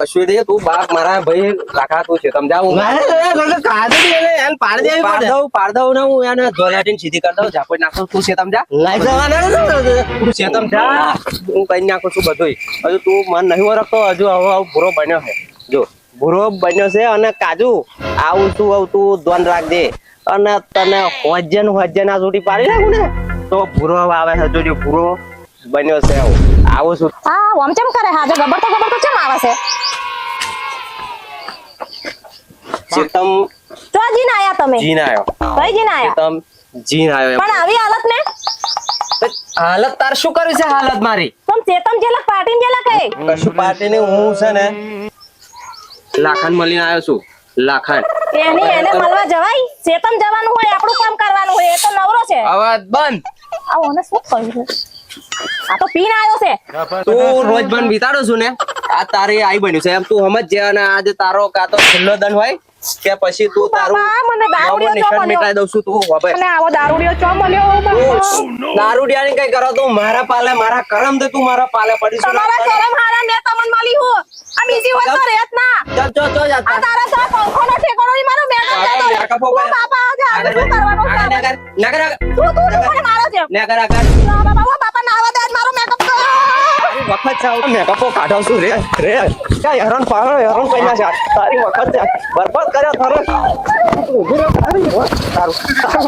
કશું દે તું બાપ મારા ભાઈ લાખા તું છે સમજાવું પાડ દઉં ને હું એને ધોલાટીને સીધી કરી દઉં ઝાપડ નાખું તું છે સમજા તું છે સમજા હું કઈ નાખું છું બધું હજુ તું મન નહીં ઓળખતો હજુ હવે ભૂરો બન્યો છે જો ભૂરો બન્યો છે અને કાજુ આવું તું ધ્યાન રાખજે અને તને હોજન આ છૂટી પાડી નાખું ને તો ભૂરો આવે છે જોજો ભૂરો બન્યો છે આવું છું હા ઓમ ચમ કરે હાજે ગબર તો ચમ આવે છે ચેતમ તો જીન આયા તમે જીન આયો કઈ જીન આયા ચેતમ જીન આયો પણ આવી હાલત ને હાલત તાર શું કર્યું છે હાલત મારી તમ ચેતમ જેલા પાટીન જેલા કઈ કશું પાર્ટી ને હું છે ને લાખાન મળીને આવ્યો છું લાખાન એને મળવા જવાય ચેતમ જવાનું હોય આપણું કામ કરવાનું હોય એ તો નવરો છે અવાજ બંધ આ ઓને શું કહ્યું છે આ તો પીન આવ્યો છે તું રોજ બંધ વિતાડો છું ને આ તારે આઈ બન્યું છે એમ તું સમજ જે અને આજે તારો કાતો છેલ્લો દન હોય કે પછી તું તારું બાપા, મને દારૂડિયો નિશાન ચો મળ્યો. મિટાઈ દઉં છું તું હવે અને આવો દારૂડિયો ચો મળ્યો બાપા. દારૂડિયાની કઈ કરો તું મારા પાલે મારા કરમ દે તું મારા પાલે પડી છું તમારા કરમ હારા મેં તમને મળી હું આ બીજી વાત તો રેત ના ચલ ચો આ તારા સા પંખોનો ઠેકાણો ઈ મારો મેકઅપ મેકઅપ ઓ બાપા આજે આગળ શું કરવાનું છે નગર તું મને મારો છે નગર બાપા ઓ બાપા નાવા દે આજ મારો મેકઅપ કર વખત છે મેકઅપો કાઢો છું રે ક્યાં હેરાન પૈના છે તારી વખત છે બરબાદ કર્યો તારે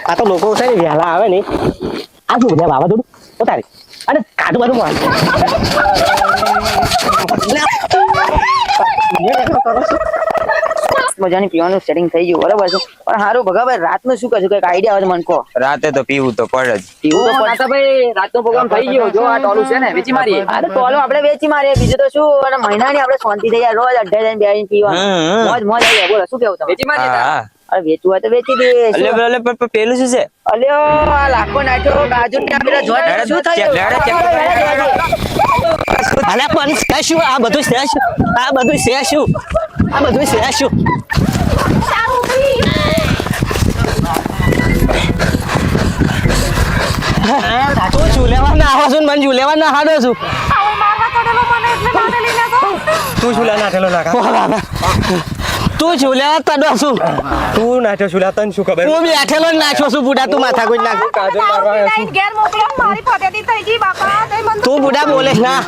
આ તો લોકો છે ને વહેલા આવે ને આ શું લે બાબા થોડું તારી અને કાઢું બધું માર મજાની પીવાનું સેટિંગ થઈ ગયું બરાબર છે પણ હારું ભગાભાઈ રાતનું શું કરશું કઈક આઈડિયા આવે તો મને કહો રાતે તો પીવું તો પડે જ પીવું તો પડશે ભાઈ રાતનો પ્રોગ્રામ થઈ ગયો જો આ ટોલું છે ને વેચી મારીએ આ તો ટોલું આપણે વેચી મારીએ બીજું તો શું અને મહિનાની આપણે શાંતિ થઈ જાય રોજ 18 જણ બેહીને પીવાનું મોજ મોજ આવી જાય બોલો શું કેવું તમે વેચી મારીએ હા અરે વેચવું હોય તો વેચી દે પેલું શું છે અલ્યો આ લાખો નાખ્યો કાજુ ને પેલા જોઈ શું થયું અલે પણ છે શું આ બધું છે શું આ બધું છે શું આ બધું છે શું તું ઝૂલેવા ના આવો છું મને ઝૂલેવા ના હાડો છું આવો મારવા તડેલો મને એટલે નાડેલી ના તો તું શું નાઠેલો નાખા તું ઝૂલેવા તડો છું તું નાઠ્યો છું તને શું ખબર હું બેઠેલો જ નાખ્યો છું બુડા તું માથા કોઈ નાખ કાજલ મારવા આવ્યો છું ઘેર મોકલો મારી ફટેતી થઈ ગઈ બાપા તે મને તું બુડા બોલે ના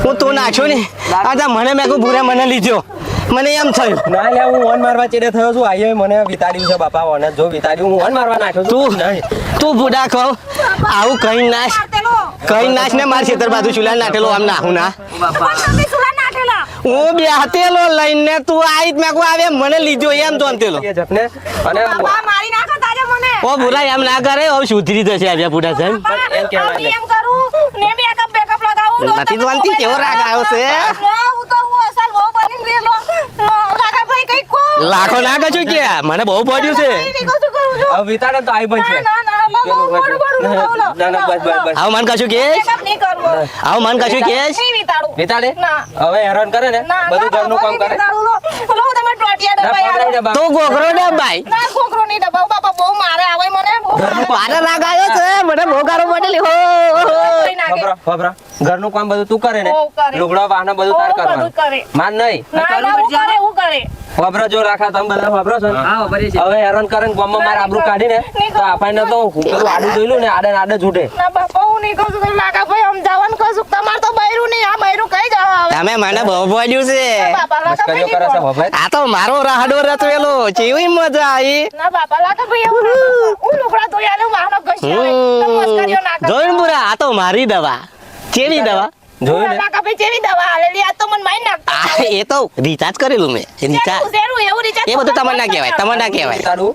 હું તું નાખ્યો ને આ મને મેં કહું ભૂરા મને લીધો મને એમ થયું ના લે હું વન મારવા ચેડે થયો છું આયે મને વિતાડ્યું છે બાપા વન જો વિતાડ્યું હું વન મારવા નાખ્યો છું તું બુડા કહો આવું કઈ નાશ ને મારી ખેતર બાજુ ચૂલા નાખેલો આમ નાખું ના તમે સુલા નાઠેલા હું બેહતેલો લઈને તું આઈ મેં કહું આવે મને લીધો એમ જોનતેલો એ જપને અને બાપા મારી નાખો તારે મને ઓ બુરા એમ ના કરે હવે સુધરી જશે આવ્યા બુડા સાહેબ એમ કહેવાય એમ કરું ને બેકઅપ લગાવું નથી તો વાંતી કેવો રાગ આવ્યો છે હું તો હું અસલ બહુ બની ગયેલો લાખા ભાઈ કઈ કો લાખો ના કશું કે મને બહુ પડ્યું છે હવે વિતાડે તો આઈ બનશે ના બસ આવ મન કશું કે નહીં કરવું આવ મન કશું કે નહીં વિતાડું વિતાડે ના. હવે હેરાન કરે ને બધું ઘરનું કામ કરે લો તમે ટોટિયા ડબ્બા તું ગોગરો ને ભાઈ ના છોકરો નહીં ડબ્બા બાપા બહુ મારે આવે મને બહુ મારે રાગ આવ્યો છે મને બહુ ગારો પડેલી હો કઈ નાખે ખબરા ઘરનું કામ બધું તું કરે ને હું કરે. લુગડા વાહન બધું તાર બધું કરવાનું કરે. માન નહીં ના હું કરે ખબરા જો રાખા તમે બધા ખબરો છો ને? હવે હેરાન કરે ને ગામમાં મારે આબરૂ કાઢીને તો આપણને તો પેલું આડું જોયેલું ને આડે જૂઠે ના બાપા હું નહીં કહું છું લાખા ભાઈ સમજાવવાનું કહું છું તમારે તો બૈરું નહીં આ બૈરું કઈ જાવ તમે મને બહુ પડ્યું છે બાપા લાખા મસ્કરીઓ કરે છે ભાઈ હવે આ તો મારો રાહડો રચવેલો કેવી મજા આવી ના બાપા લાખા ભાઈ એવું ના કરતા. હું લુગડા ધોઈ આલું વાહનો ઘસી આવે તો મસ્કરીઓ ના કરતા. જોઈને બુરા આ તો મારી દવા કેવી દવા જોયું ને લાખા ભાઈ જેવી દવા આલેલી આ તો મને મારી નાખતા આ એ તો રિચાર્જ કરેલું મેં રિચાર્જ શેરું એવું રીતે એ બધું તમને ના કહેવાય તમને ના કહેવાય તારું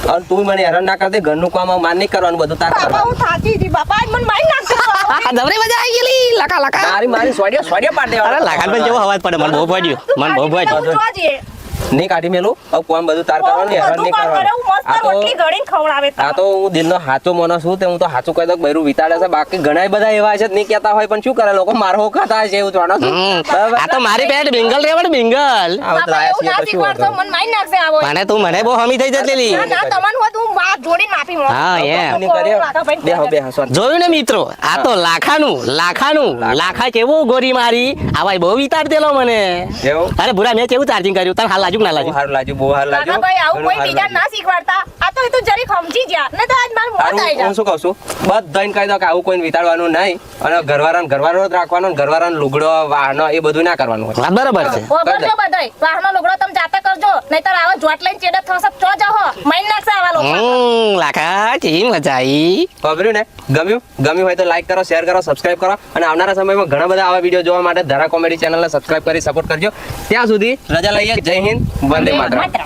અને તું મને હેરાન ના કરતી ઘરનું કામ માન નહીં કરવાનું બધું તાર બાપા કરવાનું હું થાકી જી બાપા આજ મને મારી નાખતા દવરી મજા આવી ગયેલી લકા લકા મારી સ્વાડિયો પાડી અરે દેવાનો લાખાન પણ જેવો અવાજ પડે મને બહુ પડ્યું મને બહુ પડ્યું નહીં કાઢી મેલું હવે કામ બધું તાર કરવાનું હેરાન નહીં કરવાનું ઉપર રોટલી ઘડીને ખવડાવે આ તો હું દિલનો સાચો માણસ છું તે હું તો સાચું કહી દઉં બૈરું વિતાડે છે બાકી ઘણા બધા એવા છે નહીં કહેતા હોય પણ શું કરે લોકો મારો ખાતા છે એવું જાણો છો બરાબર? આ તો મારી પેટ બિંગલ રેવડ બિંગલ આવું તો બાપા લાયા એવું છીએ ના તો શું વાંધો? શીખવાડતો મને મારી નાખશે આવો મને તું મને બહુ હમી થઈ જતેલી ના ના તમારું હોત હું વાત જોડીને માફી માંગુ. હા એમ નહીં કરીએ. બેહો શાંતિ. જોયું ને મિત્રો આ તો લાખાનું લાખા કેવું ગોરી મારી આવાય બહુ વિતાડતેલો મને એવું? અરે ભૂરા મેં કેવું ચાર્જિંગ કર્યું તને હાલ લાજુ કે ના બહુ લાજુ સારું લાગ્યું બહુ સારું લાગ્યું કાકાભાઈ આવું ઘણું કોઈ સારું બીજા લાગ્યું. ના શીખવાડતા આ તો એ તો જરીક સમજી ગયા ને તો આજ મારું મોત સારું, આવી હું શું કહું છું બધાને કહી દો કે આવું કોઈને વિતાડવાનું નહીં અને ઘરવાળાનો જ રાખવાનો ને ઘરવાળાનો લુગડો વાહનો એ બધું ના કરવાનું હોય વાત બરાબર છે ખબર બધાય વાહનો લુગડો તમે જાતે કરજો નહીતર આવા જોટ લઈને ચેડે થશે ચો જહો મઈન નાખશે આવા લોકો લાખા કેવી મજા આવી ખબર્યું ને ગમ્યું હોય તો લાઈક કરો શેર કરો સબસ્ક્રાઇબ કરો અને આવનારા સમયમાં ઘણા બધા આવા વિડીયો જોવા માટે ધરા કોમેડી ચેનલને સબસ્ક્રાઇબ કરી સપોર્ટ કરજો ત્યાં સુધી રજા લઈએ જય હિન્દ વંદે માતરમ માત્ર